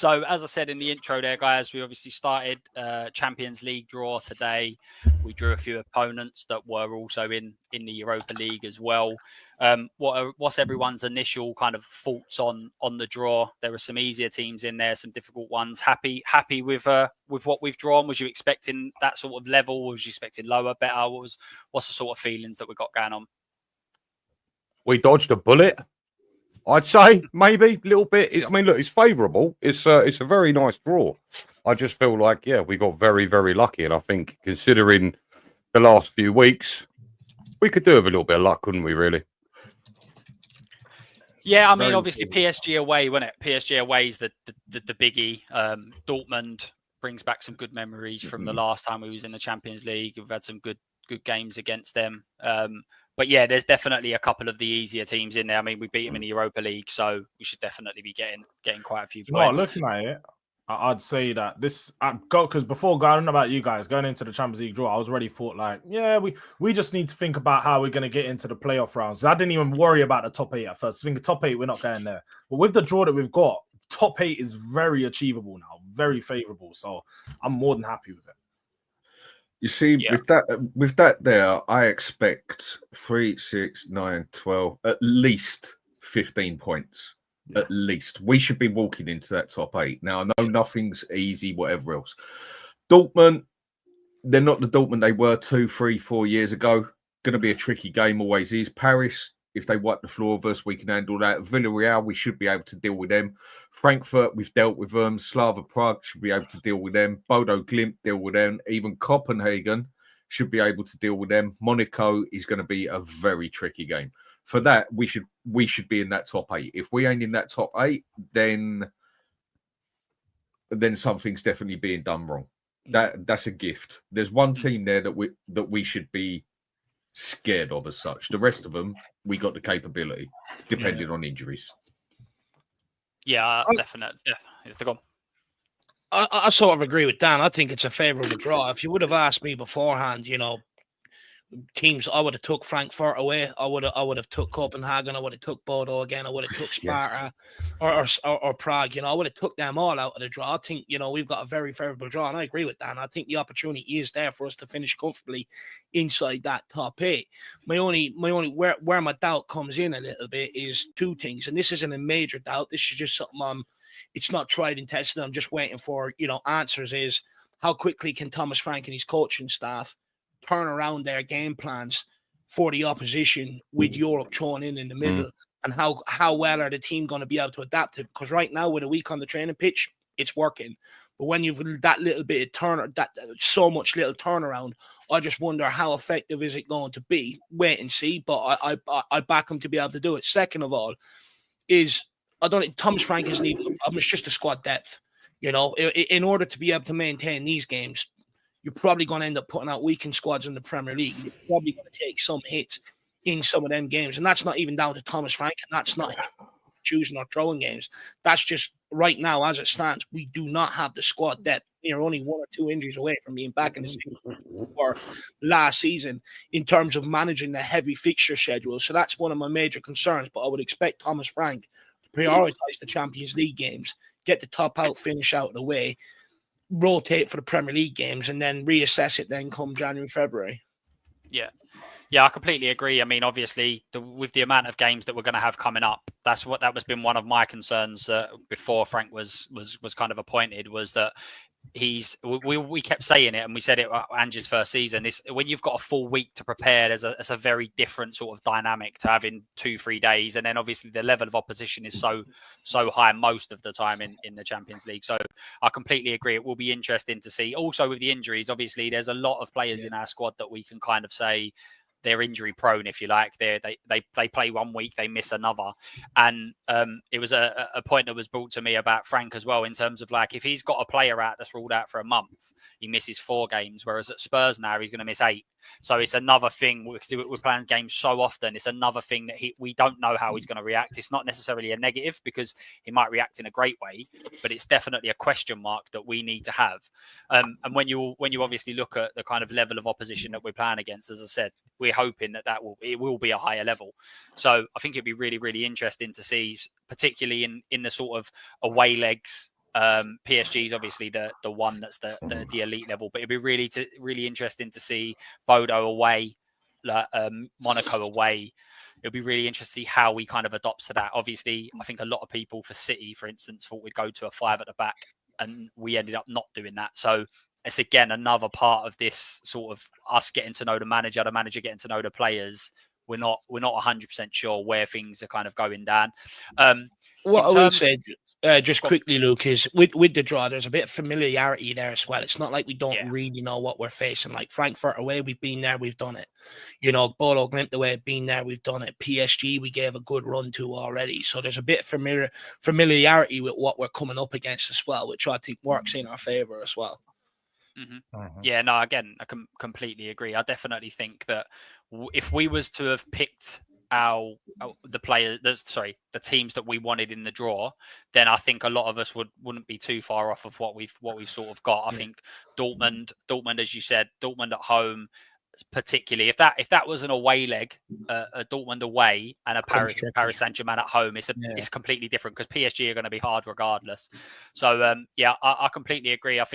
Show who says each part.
Speaker 1: So, as I said in the intro there, guys, we obviously started Champions League draw today. We drew a few opponents that were also in the Europa League as well. What's everyone's initial kind of thoughts on the draw? There were some easier teams in there, some difficult ones. Happy with what we've drawn? Was you expecting that sort of level? Was you expecting lower, better? What's the sort of feelings that we got going on?
Speaker 2: We dodged a bullet. I'd say maybe a little bit. I mean, look, it's favourable. It's a very nice draw. I just feel like, yeah, we got very, very lucky. And I think considering the last few weeks, we could do with a little bit of luck, couldn't we, really?
Speaker 1: Yeah, I mean, obviously PSG away, wasn't it? PSG away is the biggie. Dortmund brings back some good memories from the last time we was in the Champions League. We've had some good games against them. But yeah, there's definitely a couple of the easier teams in there. I mean, we beat them in the Europa League, so we should definitely be getting quite a few points.
Speaker 3: No, looking at it, I'd say that this because before going about you guys going into the Champions League draw, I was already thought like, yeah, we just need to think about how we're going to get into the playoff rounds. I didn't even worry about the top 8 at first. I think the top 8 we're not going there, but with the draw that we've got, top 8 is very achievable now, very favourable. So I'm more than happy with it.
Speaker 4: You see, with that there, I expect 3, 6, 9, 12, at least 15 points. Yeah. At least. We should be walking into that top 8. Now, I know nothing's easy, whatever else. Dortmund, they're not the Dortmund they were 2, 3, 4 years ago. Going to be a tricky game, always is. Paris, if they wipe the floor of us, we can handle that. Villarreal, we should be able to deal with them. Frankfurt, we've dealt with them. Slava Prague should be able to deal with them. Bodo Glimt, deal with them. Even Copenhagen should be able to deal with them. Monaco is going to be a very tricky game. For that, we should be in that top 8. If we ain't in that top 8, then something's definitely being done wrong. That's a gift. There's one team there that we should be scared of as such. The rest of them, we got the capability, depending on injuries.
Speaker 1: Yeah, definitely.
Speaker 5: I sort of agree with Dan. I think it's a favourable draw. If you would have asked me beforehand, teams, I would have took Frankfurt away. I would have took Copenhagen. I would have took Bodo again. I would have took Sparta or Prague. I would have took them all out of the draw. I think we've got a very favourable draw, and I agree with Dan. I think the opportunity is there for us to finish comfortably inside that top 8. My only where my doubt comes in a little bit is two things, and this isn't a major doubt. This is just something it's not tried and tested. I'm just waiting for answers. Is how quickly can Thomas Frank and his coaching staff turn around their game plans for the opposition with Europe thrown in the middle, and how well are the team going to be able to adapt it? Because right now, with a week on the training pitch, it's working. But when you've that little bit of so much little turnaround, I just wonder how effective is it going to be. Wait and see. But I back him to be able to do it. Second of all, Thomas Frank isn't even. It's just a squad depth. In order to be able to maintain these games, you're probably going to end up putting out weakened squads in the Premier League. You're probably going to take some hits in some of them games. And that's not even down to Thomas Frank. And that's not choosing or throwing games. That's just right now, as it stands, we do not have the squad depth. You're only 1 or 2 injuries away from being back in the season for last season in terms of managing the heavy fixture schedule. So that's one of my major concerns. But I would expect Thomas Frank to prioritise the Champions League games, get the top out, finish out of the way, rotate for the Premier League games, and then reassess it then come January, February.
Speaker 1: Yeah, I completely agree. I mean, obviously, with the amount of games that we're going to have coming up, that was been one of my concerns before Frank was kind of appointed, was that we kept saying it, and we said it Ange's first season. When you've got a full week to prepare, it's a very different sort of dynamic to having 2-3 days, and then obviously the level of opposition is so high most of the time in the Champions League. So I completely agree. It will be interesting to see. Also with the injuries, obviously there's a lot of players in our squad that we can kind of say they're injury prone, if you like. They play 1 week, they miss another. And it was a point that was brought to me about Frank as well, in terms of like, if he's got a player out that's ruled out for a month, he misses 4 games, whereas at Spurs now he's going to miss 8. So it's another thing, because we're playing games so often, it's another thing that we don't know how he's going to react. It's not necessarily a negative, because he might react in a great way, but it's definitely a question mark that we need to have. And when you obviously look at the kind of level of opposition that we're playing against, as I said, we're hoping that it will be a higher level. So I think it'd be really, really interesting to see, particularly in the sort of away legs, PSG is obviously the one that's the elite level, but it'd be really interesting to see Bodo away, Monaco away. It'll be really interesting to see how we kind of adopts to that. Obviously, I think a lot of people for City, for instance, thought we'd go to a 5 at the back, and we ended up not doing that. So it's again another part of this sort of us getting to know the manager getting to know the players. We're not 100% sure where things are kind of going down.
Speaker 5: What I will say, just quickly, Luke, is with the draw, there's a bit of familiarity there as well. It's not like we don't really know what we're facing. Like Frankfurt away, we've been there, we've done it. You know, Bodo Glimt away, been there, we've done it. PSG, we gave a good run to already. So there's a bit of familiarity with what we're coming up against as well, which I think works in our favour as well.
Speaker 1: Yeah, no, again, I completely agree. I definitely think that if we was to have picked the teams that we wanted in the draw, then I think a lot of us wouldn't be too far off of what we've sort of got. I think Dortmund, as you said, Dortmund at home, particularly if that was an away leg, a Dortmund away and a Paris Saint-Germain at home, it's completely different because PSG are going to be hard regardless. So I completely agree. I think